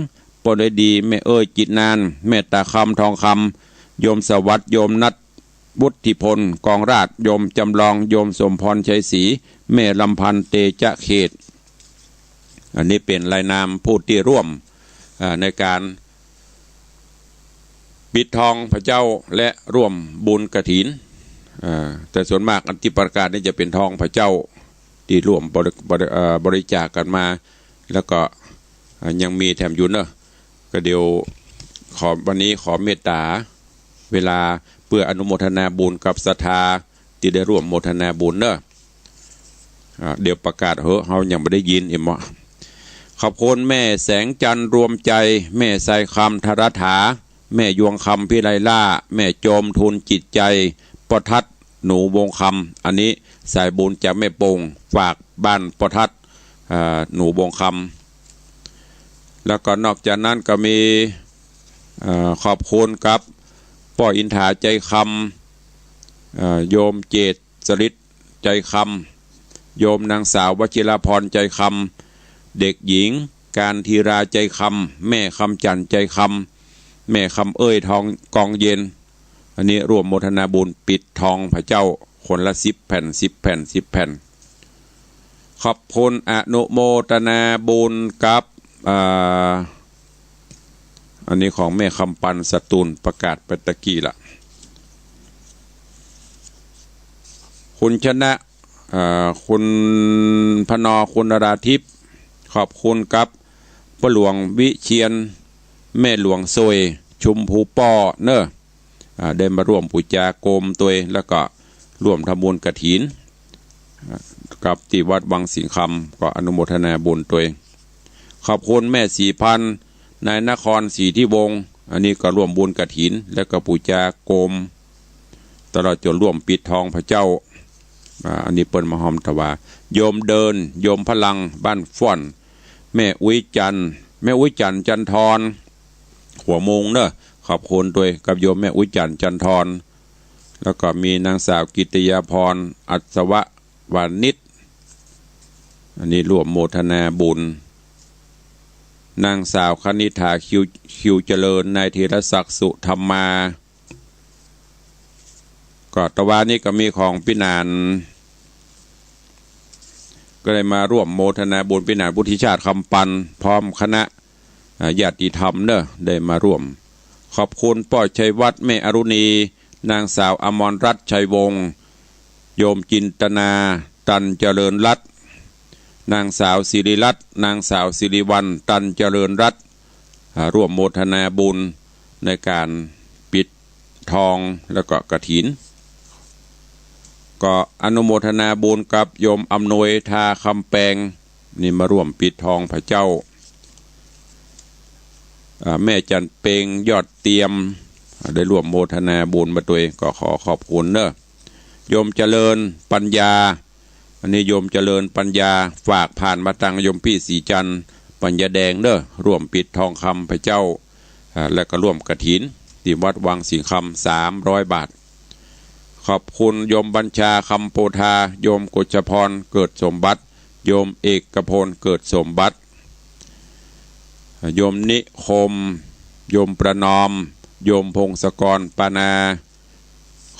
ปนดีแม่เอ้ยจิตนานแม่ตาคำทองคำโยมสวัสดิ์โยมนัทบุตรพลกองราชโยมจำลองโยมสมพรชัยศรีแม่ลำพันธ์เตจะเขตอันนี้เป็นรายนามผู้ที่ร่วมในการปิดทองพระเจ้าและร่วมบุญกฐินแต่ส่วนมากอันที่ประกาศนี่จะเป็นทองพระเจ้าที่ร่วมบริจาคกันมาแล้วก็ยังมีแถมอยู่เนอะก็เดี๋ยววันนี้ขอเมตตาเวลาเพื่ออนุโมทนาบุญกับศรัทธาที่ได้ร่วมโมทนาบุญเนอะเดี๋ยวประกาศเขายังไม่ได้ยินเอ็มขอบคุณแม่แสงจันทร์รวมใจแม่ใส่คำธรถาแม่ยวงคำพิไลล่าแม่โจมทุนจิตใจปทัดหนูวงคำอันนี้สายบุญจากแม่ปงฝากบ้านปทัดหนูวงคำแล้วก็นอกจากนั้นก็มีขอบคุณกับป้ออินถาใจคำโยมเจตสฤทธิ์ใจคำโยมนางสาววชิรพรใจคำเด็กหญิงการทีราใจคำแม่คำจันใจคำแม่คำเอ้ยทองกองเย็นอันนี้ร่วมโมทนาบุญปิดทองพระเจ้าคนละ10 แผ่น10 แผ่น10 แผ่นขอบคุณอนุโมทนาบุญกับอันนี้ของแม่คำปันสตูลประกาศไปตะกี้ละคุณชนะคุณพนคุณราทิพย์ขอบคุณกับพ่อหลวงวิเชียนแม่หลวงซวยชุมภูป้อเนอะได้มาร่วมปูจาโกมตัวแล้วก็ร่วมทำบุญกฐินกับที่วัดวังสิงคำก็อนุโมทนาบุญตัวขอบคุณแม่4,000นายนครศรีที่วงอันนี้ก็ร่วมบุญกฐินแล้วก็ปูจาโกมตลอดจนร่วมปิดทองพระเจ้าอันนี้เปิ้นมาหอมถวาโยมเดินโยมพลังบ้านฟ้อนแม่อุ้ยจันจันทรหัวมงเนอะขอบคุณด้วยกับโยมแม่อุ้ยจันจันทรแล้วก็มีนางสาวกิตยาพรอัศวะวานิชอันนี้ร่วมโมทนาบุญนางสาวคณิธาคิวเจริญนายธีรศักดิ์สุธรรมาก็ตะวันนี้ก็มีของพินานก็ได้มาร่วมโมทนาบุญพินานพุทธิชาติคำปันพร้อมคณะญาติธรรมเนอะได้มาร่วมขอบคุณป้อชัยวัฒน์แม่อรุณีนางสาวอมรรัตน์ชัยวงศ์โยมจินตนาตันเจริญรัตน์นางสาวสิริรัตน์นางสาวสิริวัลย์ตันเจริญรัตน์ร่วมโมทนาบุญในการปิดทองแล้วก็กฐินก็อนุโมทนาบุญกับโยมอำนวยทาคำแปงนี่มาร่วมปิดทองพระเจ้าแม่จันเปงยอดเตรียมได้ร่วมโมทนาบุญมาตัวเองก็ขอขอบคุณเนอะโยมเจริญปัญญาอันนี้โยมเจริญปัญญาฝากผ่านมาตังโยมพี่สีจันปัญญาแดงเนอะร่วมปิดทองคำพระเจ้าและก็ร่วมกฐินที่วัดวังสิงคำ300 บาทขอบคุณโยมบัญชาคำโพธาโยมกฤษพรเกิดสมบัติโยมเอกพลเกิดสมบัติโยมนิคมโยมประนอมโยมพงศกรปานา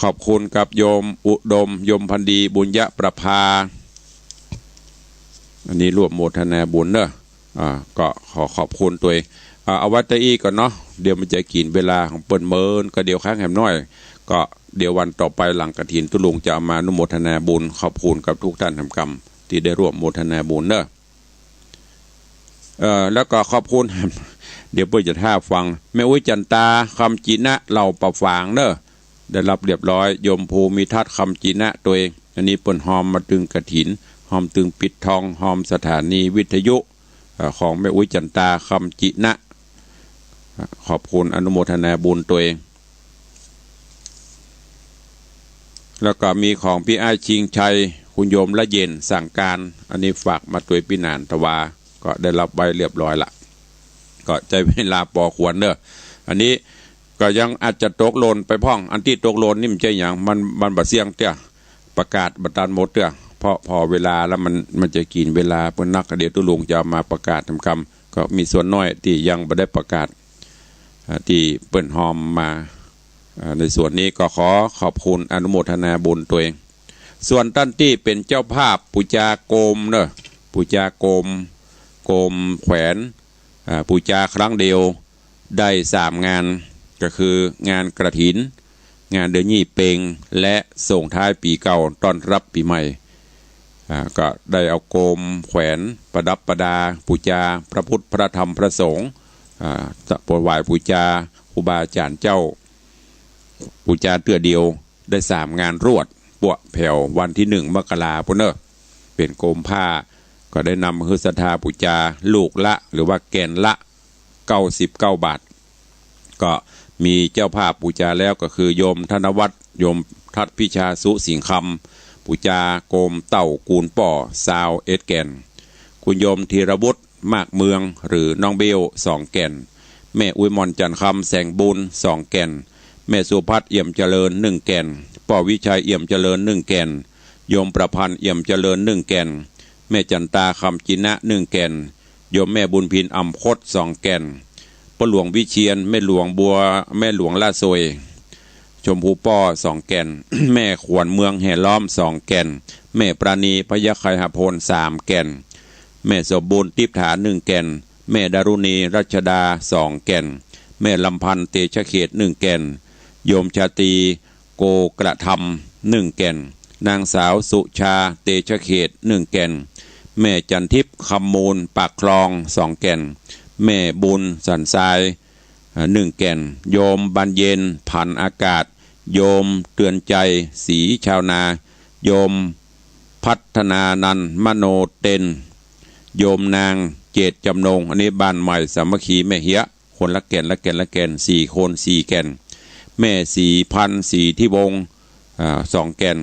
ขอบคุณกับโยมอุดมโยมพันดีบุญยะประภาอันนี้ร่วมโมทนาบุญเนอะ ก็ขอขอบคุณตัวเองเอาวัตถุอีก่อนเนาะเดี๋ยวมันจะกินเวลาของเปิ้นเมินก็เดี๋ยวค้างแหมน้อยก็เดี๋ยววันต่อไปหลังกฐินตุลุงจะมาอนุโมทนาบุญขอบคุณกับทุกท่านทำกรรมที่ได้ร่วมโมทนาบุญเนอะแล้วก็ขอบคุณเดี๋ยวเพื่อจะท่าฟังแม่อุ้ยจันตาคำจีนะเราประฝางเนอะได้รับเรียบร้อยยมภูมิทัศน์คำจีนะตัวเองอันนี้เปิ้นหอมมาตึงกฐินหอมตึงปิดทองหอมสถานีวิทยุของแม่อุ้ยจันตาคำจีนะขอบคุณอนุโมทนาบุญตัวเองแล้วก็มีของพี่อ้ายชิงชัยคุณโยมละเย็นสั่งการอันนี้ฝากมาตัวพี่นานตวาก็ได้รับใบเรียบร้อยละก็ใจเวลาปอควรเนอะอันนี้ก็ยังอาจจะตกหล่นไปพ่องอันที่ตกหล่นนี่มันใช่อย่างมันบะเสียงเตี้ยประกาศบัตรหมดเตี้ยเพราะพอเวลาแล้วมันจะกินเวลาเพื่อนนักเดี๋ยวตุลุงจะมาประกาศทำคำก็มีส่วนน้อยที่ยังไม่ได้ประกาศที่เปิ้นหอมมาในส่วนนี้ก็ขอบคุณอนุโมทนาบุญตัวเองส่วนท่านที่เป็นเจ้าภาพปูจาโกมเนอะปูจาโกมแขวนปูจาครั้งเดียวได้3 งานก็คืองานกระถินงานเดือนยี่เปงและส่งท้ายปีเก่าต้อนรับปีใหม่ก็ได้เอาโกมแขวนประดับประดาปูจาพระพุทธพระธรรมพระสงฆ์โปรดไหว้ปูจาครูบาอาจารย์เจ้าปูจาเตือเดียวได้3 งานรวดปวแผ่ววันที่1 มกราคมเนอะเป็นโกมผ้าก็ได้นำฮือศรัทธาปูจาลูกละหรือว่าแกนละ99 บาทก็มีเจ้าภาพปูจาแล้วก็คือโยมธนวัฒน์โยมทัดพิชาสุสิงคำปูจาโกมเต่ากูลป่อซาวเอ็ดแกนคุณโยมธีรวุฒิมากเมืองหรือน้องเบล2 แก่นแม่อุยมอนจันคำแสงบุญ2 แก่นแม่สุพัฒน์เอี่ยมเจริญ1 แก่นป่อวิชัยเอี่ยมเจริญ1 แก่นโยมประพันธ์เอี่ยมเจริญ1 แก่นแม่จันตาคำจินะ1 แก่นโยมแม่บุญพินอัมพศ2 แก่นพ่อหลวงวิเชียนแม่หลวงบัวแม่หลวงลาโซยชมพูป้อ2 แก่น แม่ขวนเมืองแห่ล้อม2 แก่นแม่ปราณีพยาไคหพล3 แก่นแม่สมบูรณ์ติปฐาน1 แก่นแม่ดารุณีรัชดา2 แก่นแม่ลำพันธ์เตชะเขต1 แก่นโยมชาตีโกกระทำ1 แก่นนางสาวสุชาเตชะเขต1 แก่นแม่จันทิพย์คำมูลปากคลอง2 แก่นแม่บุญสันทราย1 แก่นโยมบรรเย็นพันอากาศโยมเตือนใจสีชาวนาโยมพัฒนานันมโนเต็นโยมนางเจตจำนงอันนี้บ้านใหม่สามัคคีแม่เหี้ยคนละแก่น4 คน4 แก่นแม่4,000ที่วง2 แก่น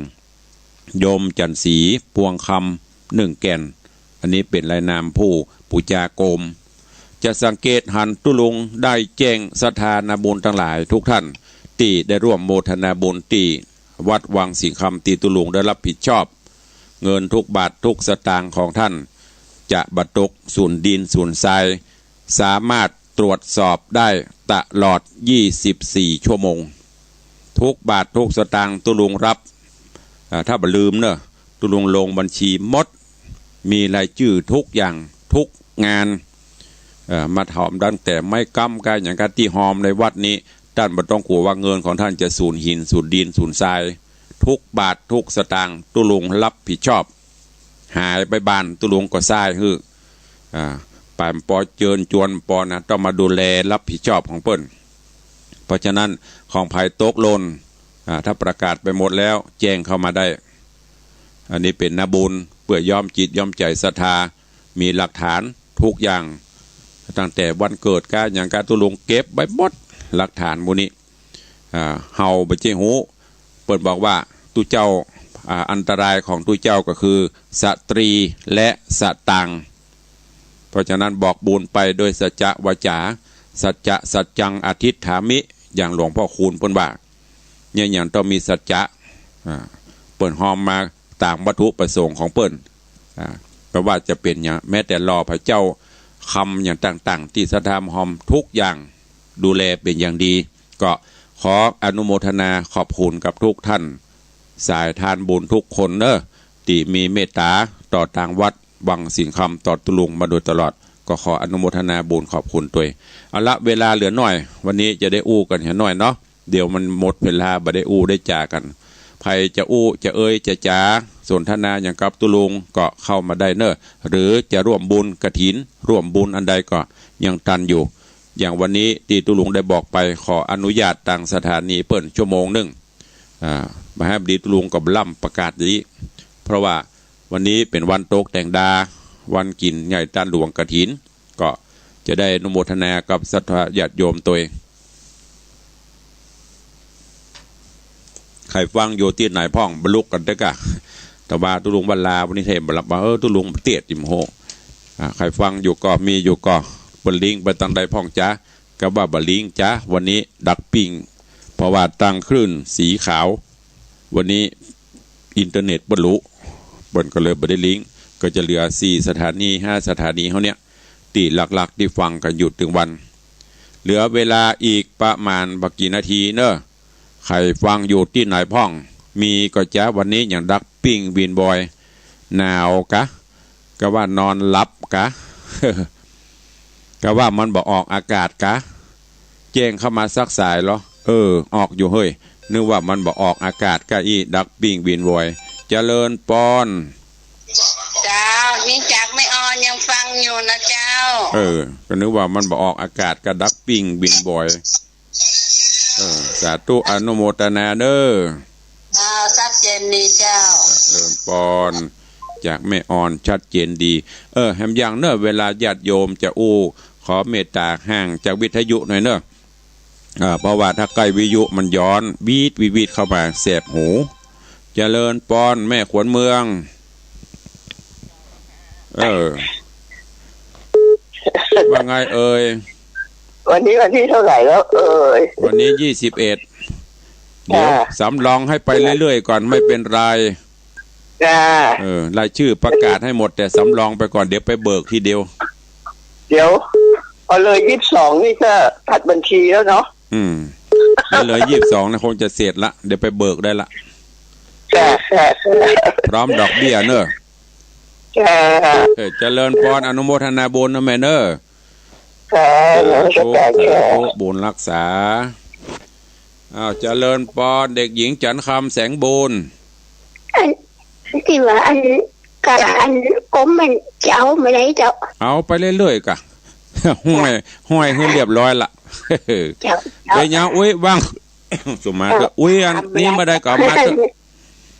โยมจันสีพวงคำ1 แก่นอันนี้เป็นรายนามผู้ปูจาโกมจะสังเกตหันตุลุงได้แจ้งสถานาบุญทั้งหลายทุกท่านที่ได้ร่วมโมทนาบุญที่วัดวังสิงคำตีตุลุงได้รับผิดชอบเงินทุกบาททุกสตางค์ของท่านจะบรรทุกส่วนดินส่วนทรายสามารถตรวจสอบได้ตลอด24 ชั่วโมงทุกบาททุกสตางค์ตุลุงรับถ้าบ่ลืมเนอะตุลุงลงบัญชีหมดมีรายชื่อทุกอย่างทุกงานมาถอมดังแต่ไม่กำกันอย่างการที่หอมในวัดนี้ท่านบ่ต้องกลัวว่าเงินของท่านจะสูญหินสูญดินสูญทรายทุกบาททุกสตางค์ตุลุงรับผิดชอบหายไปบ้านตุลุงก็ทรายฮือป่านปอเจิญจวนปอนะต้องมาดูแลรับผิดชอบของเปิ้นเพราะฉะนั้นของภัยตกหล่นถ้าประกาศไปหมดแล้วแจ้งเข้ามาได้อันนี้เป็นนาบุญเพื่อยอมจิตยอมใจศรัทธามีหลักฐานทุกอย่างตั้งแต่วันเกิดการอย่างการตุลุงเก็บไว้หมดหลักฐานมูนี้เฮาบเจหูเปิดบอกว่าตุเจ้าอันตรายของตุเจ้าก็คือสตรีและสตังเพราะฉะนั้นบอกบุญไปโดยสัจจะวาจาสัจจะสัจจังอธิษฐามิอย่างหลวงพ่อคูณเปิ้นว่าเนี่ยอย่างต้องมีสัจจะเปิ้นหอมมาต่างวัตถุประสงค์ของเปิ้นเพราะว่าจะเป็นอย่างแม้แต่รอพระเจ้าคำอย่างต่างๆที่สถามหอมทุกอย่างดูแลเป็นอย่างดีก็ขออนุโมทนาขอบคุณกับทุกท่านสายทานบุญทุกคนที่มีเมตตาต่อทางวัดวังสิงคำต่อตุลุงมาโดยตลอด ก็ขออนุโมทนาบุญขอบคุณตัวเอาละเวลาเหลือหน่อยวันนี้จะได้อู้กันเห็นหน่อยเนาะเดี๋ยวมันหมดเวลาบ่ได้อู้ได้จากันใครจะอู้จะเอ่ยจะจ๋าสนทนาอย่างกับตุลุงก็เข้ามาได้เนอะหรือจะร่วมบุญกฐินร่วมบุญอันใดก็ยังทันอยู่อย่างวันนี้ที่ตุลุงได้บอกไปขออนุญาตต่างสถานีเปิ่นชั่วโมงนึงมหาบดีตุลุงก็ล่ำประกาศนี้เพราะว่าวันนี้เป็นวันโตกแต่งดาวันกินใหญ่ต้านหลวงกฐินก็จะได้อนุโมทนากับศรัทธาญาติโยมตัวเองใครฟังโยที่ไหนพ่องบรรลุกันได้กะแต่ว่าตุลุงบรรลาวันนี้เทมบรรลับว่าตุลุงเตียดจิมโหใครฟังอยู่ก็มีอยู่ก็บรรลิงไปตั้งใดพ่องจ้าก็ว่าบรรลิงจ้าวันนี้ดักปิงเพราะว่าตั้งคลื่นสีขาววันนี้อินเทอร์เน็ตบรรลุบนก็เลยบรรลิงก็จะเหลือ4 สถานี5 สถานีเขาเนี้ยตีหลักๆที่ฟังกันหยุดถึงวันเหลือเวลาอีกประมาณบักกี่นาทีเนอะใครฟังอยู่ที่ไหนพ่องมีก็จ้าวันนี้อย่างดักปิ้งวินบอยหนาวกะก็ว่านอนหลับกะ ก็ว่ามันบอกออกอากาศกะแจ้งเข้ามาซักสายเหรอออกอยู่เฮ้ยนึกว่ามันบอกออกอากาศกะอีดักปิ้งวินบอยเจริญปอนเจ้านี่จากไม่ออนยังฟังอยู่นะเจ้าก็นึกว่ามันบอกออกอากาศกะดักปิ้งวินบอยสาธุอนุโมทนาเด้อชัดเจนดีเจ้าเริ่มปอนจากแม่อ่อนชัดเจนดีแฮมอย่างเนอะเวลาญาติโยมจะอู้ขอเมตตาห่างจากวิทยุหน่อยเนอะเพราะว่าถ้าใกล้วิทยุมันย้อนวีดเข้ามาแสบหูเจริญปอนแม่ขวัญเมืองว่าไงวันนี้วันที่เท่าไหร่แล้ววันนี้21เดี๋ยวสำรองให้ไปเรื่อยๆก่อนไม่เป็นไรรายชื่อประกาศให้หมดแต่สำรองไปก่อนเดี๋ยวไปเบิกทีเดียวพอเลย22นี่ก็ตัดบัญชีแล้วเนาะแล้วเลย22นะคงจะเสร็จละเดี๋ยวไปเบิกได้ละพร้อมดอกเบี้ยเนอะเจริญพรอนุโมทนาบุญนะแม่เนอะบุญรักษาเจริญปอนเด็กหญิงจันคำแสงบุญที่ว่าอันก้มมันเจ้าไม่ได้เจ้าเอาไปเรื่อยๆกะห้อยให้เรียบร้อยละไปยาวอุ้ยว่างสมาก็อุ้ยอันนี้มาได้ก็มา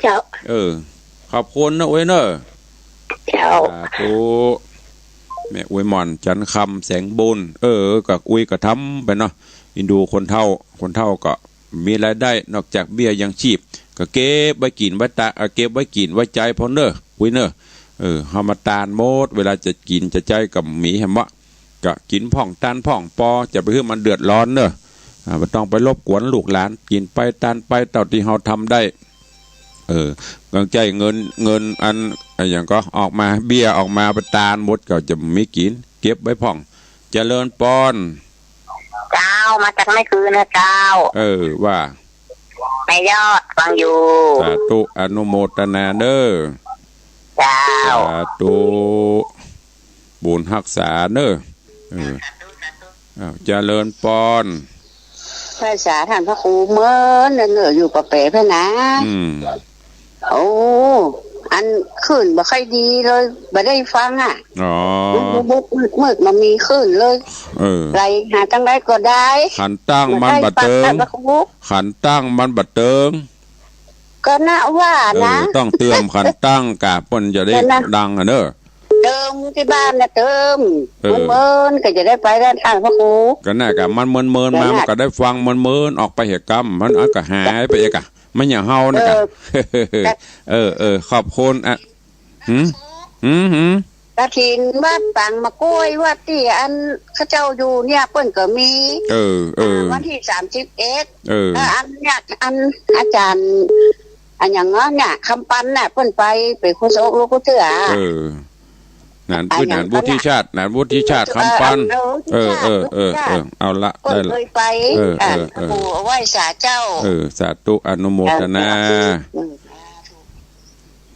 เจ้าขอบคุณนะอุ้ยเนอะเจ้าแม่อุ้ยหม่อนจันคำแสงบุญกับอุ้ยก็ทำไปเนาะอินดูคนเฒ่าก็มีรายได้นอกจากเบี้ยยังชีพก็เก็บไว้กินไว้เก็บไว้กินไว้ใจพอเนอะอุ้ยเนอะเฮามาตานโมดเวลาจะกินจะใจกับหมีแฮมวะก็กินพ่องตานพ่องปอจะไปให้มันเดือดร้อนเนอะไม่ต้องไปรบกวนลูกหลานกินไปตานไปเท่าที่เฮาทำได้กังใจเงินอันอย่างก็ออกมาเบี้ยออกมาประตานหมดก็จะไม่กินเก็บไว้พ่องเจริญปอนเจ้ามาจากไม่คืนนะเจ้าว่าไม่ยอดฟังอยู่สาธุอนุโมทนาเด้อเจ้าสาธุบุญรักษาเด้อเจริญปอนภาษาท่านพระครูเมื่อนั่นอยู่ประเปะพะนะอันขึ้นบ่ค่อยดีเลยบ่ได้ฟังมืดมันมีขึ้นเลยไรหาตั้งได้ก็ได้ขันตั้งมันบัดเติงขันตั้งมันบัดเติงก็น่าว่านะต้องเติมขันตั้งกะเพิ่นจะได้ดังเด้อเติมที่บ้านนะเติมเมินก็จะได้ไปด้านทางพระครูก็น่ากะมันเมินมามันก็ได้ฟังเมินออกไปเหตุกรรมมันก็หายไปเอกะมันอย่างเฮานะกะขอบคุณกระถินวัดปังมะกล้วยวัดที่อันข้าเจ้าอยู่เนี่ยเปิ้นก็มีวันที่31อันเนี่ยอันอาจารย์อันอย่างเงี้ยเนี่ยคำปันน่ะเปิ้นไปโคโซกลูกเถื่อนานวุฒิชาติคำปันเอาละได้ละเคยไปปู่ไหว้สาเจ้าสาธุอนุโมทนา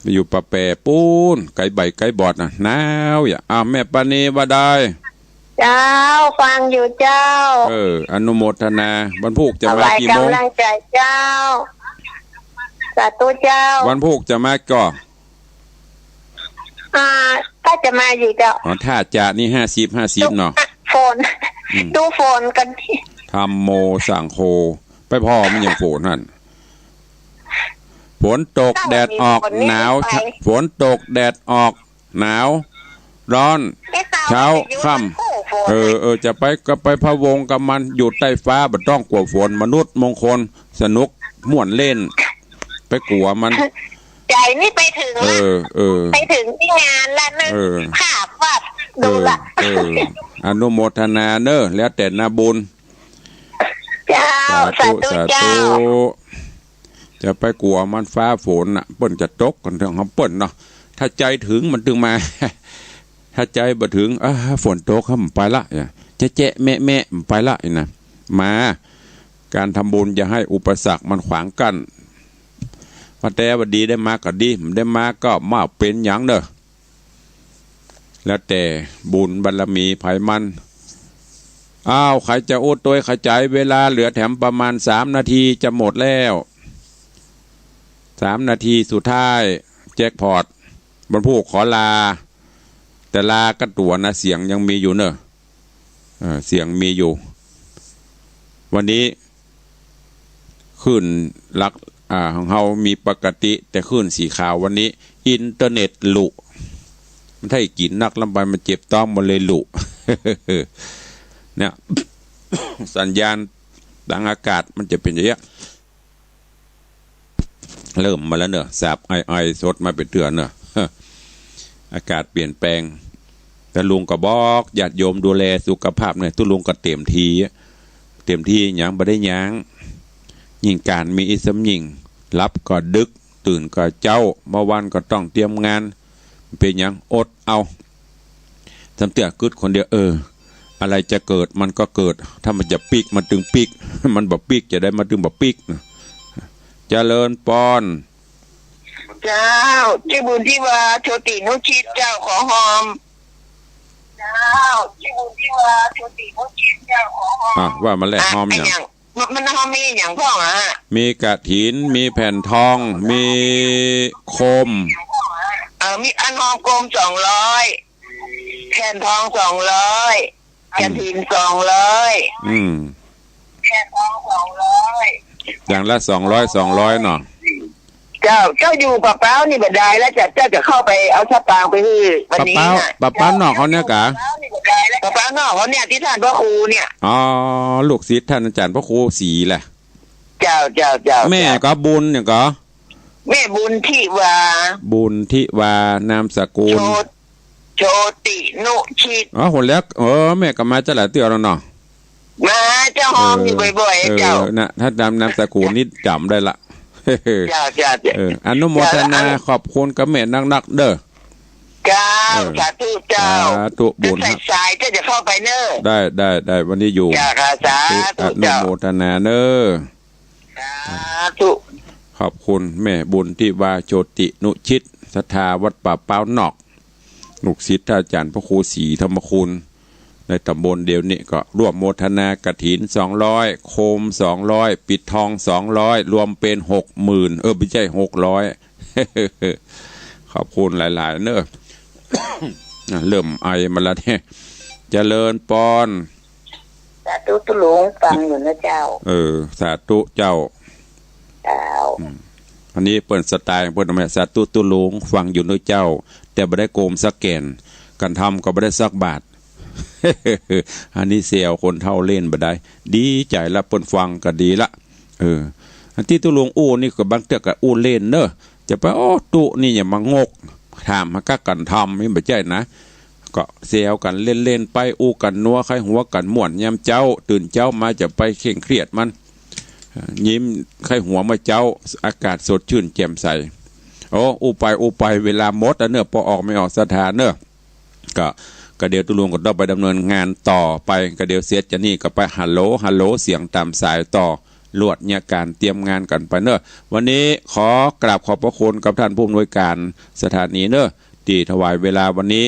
ไปอยู่ปะแปปูนไก่ใบไก่บอดน่ะหนาวอย่าแม่ปานีว่าได้เจ้าฟังอยู่เจ้าอนุโมทนาวันพุธจะมากี่โมงกำลังใจเจ้าสาธุเจ้าวันพุธจะมาก็ถ้าจะมาอยู่เจ้าถ้าจะนี่50เนาะโฟนดูโฟนกันทำโมสังโฆไปพ่อมันยังโฟนนั่นฝนตกแดดออกหนาวฝนตกแดดออกหนาวร้อนเช้าค่ำจะไปก็ไปพะวงกับมันอยู่ใต้ฟ้าบ่ต้องกลัวฝนมนุษย์มงคลสนุกม่วนเล่นไปกลัวมันใจนี่ไปถึงไปถึงที่งานแล้วนึกภาพว่าดูละอนุโมทนาเนอะแล้วแต่นาบุญเจ้าสาธุเจ้าจะไปกลัวมันฟ้าฝนน่ะเปิ้นจะตกกันเรื่องของเปิ้นเนาะถ้าใจถึงมันถึงมาถ้าใจบ่ถึงฝนตกครับไปละจะแจ๊ะแม่ไปละนะมาการทำบุญอย่าให้อุปสรรคมันขวางกั้นพระแต่ว่าดีได้มาก็ดีไม่ได้มาก็มาเป็นอย่างเด้อแล้วแต่บุญบารมีไผมันใครจะโอ้ตัวขจายเวลาเหลือแถมประมาณ3 นาทีจะหมดแล้ว3 นาทีสุดท้ายแจ็คพอตบรรพุขอลาแต่ลาก็ตัวนะเสียงยังมีอยู่เนอะเสียงมีอยู่วันนี้ขึ้นหลักของเรามีปกติแต่ขึ้นสีขาววันนี้อินเทอร์เน็ตหลุมันถ้ากินนักลำบากมันเจ็บต้องมันเลยหลุเนี่ย สัญญาณทางอากาศมันจะเป็นอย่างนี้เริ่มมาแล้วเนอะแสบไอสดมาเป็นเตือนเนอะอากาศเปลี่ยนแปลงแต่ลุงก็บอกญาติโยมดูแลสุขภาพเนี่ยตุลุงก็เต็มทีอย่างบ่ได้ยังยิ่งการมีอิสมยิ่งรับก็ดึกตื่นก็เจ้าเมื่อวันก็ต้องเตรียมงานเป็นอย่างอดเอาทำเตี้ยกึดคนเดียวอะไรจะเกิดมันก็เกิดถ้ามันจะปีกมันตึงปีกมันบ่ปีกจะได้มาตึงบ่ปีกเจริญปอนเจ้าที่บุญที่ว่าโชตินุชิตเจ้าขอหอมเจ้าที่บุญที่ว่าโชตินุชิตเจ้าขอหอมว่ามันแหละหอมอย่างมันหอมมีอย่างพ่อมีกฐินมีแผ่นทองมีโคมมีอันหอมโคม200แผ่นทอง200กฐิน200แผ่นทอง200อย่างละ200เนาะเจ้าอยู่ปะเป้านี่บัดใดแล้วเจ้าจะเข้าไปเอาชะปางไปฮื้อวันนี้น่ะปะเป้านอกเขาเนี่ยกะปะเป้านอกเขาเนี่ยที่ท่านพระครูเนี่ยลูกศิษย์ท่านอาจารย์พระครูศรีแหละเจ้าแม่ก็บุญเนี่ยก็แม่บุญทิวานามสกุลโชตินุชิตคนแล้วแม่ก็มาจะหลายเตือนแล้วเนาะมาเจ้าหอมอยู่บ่อยๆเจ้านะถ้านามสกุลนี่จำได้ละอนุโมทนาขอบคุณกับแม่นักๆเด้อสาธุเจ้าสาธุบุญสายจะเข้าไปเนอะได้วันนี้อยู่สาธุอนุโมทนาเนอะสาธุขอบคุณแม่บุญที่วาโชตินุชิตศรัทธาวัดป่าเป้านอกลูกศิษย์อาจารย์พระครูศรีธรรมคุณในตำบลเดียวนี้ก็ร่วมโมทนากฐิน200โคม200ปิดทอง200รวมเป็น 60,000ไม่ใช่600ขอบคุณหลายๆเนอะเริ่มไอมาแล้วเนี่ยเจริญปอนสาธุตุหลวงฟังอยู่นะเจ้าสาธุเจ้าอันนี้เปิดสไตล์เปิดมาสาธุตุหลวงฟังอยู่นะเจ้าแต่ไม่ได้โกมสักแก่นกันทำก็ไม่ได้สักบาทอันนี้เสียวคนเท่าเล่นบ่ได้ดีใจละเปิ้นฟังก็ดีละอันที่ตุหลวงอู้นี่ก็บางเทื่อก็อู้เล่นเนอะจะไปตุนี่อย่ามางกถามมาก็กันทำไม่บ่ใช่นะก็เสียวกันเล่นไปอู้กันนัวใครหัวกันม่วนยามเจ้าตื่นเจ้ามาจะไปเคร่งเครียดมันยิ้มใครหัวมาเจ้าอากาศสดชื่นแจ่มใสอู้ไปเวลาหมดเนอะพอออกไม่ออกสถานเนอะก็เดี๋ยวตุลุงก็ต้องไปดำเนินงานต่อไปก็เดี๋ยวเสียจะนี่ก็ไปฮัลโหลเสียงตามสายต่อ ลวดเนี่ยการเตรียมงานกันไปเนอะวันนี้ขอกราบขอบพระคุณกับท่านผู้อำนวยการสถานีเนอะที่ถวายเวลาวันนี้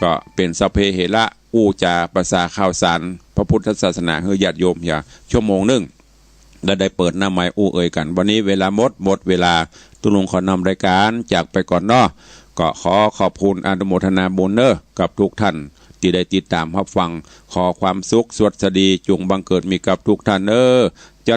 ก็เป็นสเพเหระอู้จาภาษาข่าวสารพระพุทธศาสนาให้ญาติโยมอย่าชั่วโมงนึงและได้เปิดหน้าไม้อู้เอ่ยกันวันนี้เวลาหมดเวลาตุลงขอนำรายการจากไปก่อนเนาะก็ขอขอบคุณอนุโมทนาบุญเนอะกับทุกท่านที่ได้ติดตามรับฟังขอความสุขสวัสดีจงบังเกิดมีกับทุกท่านจัด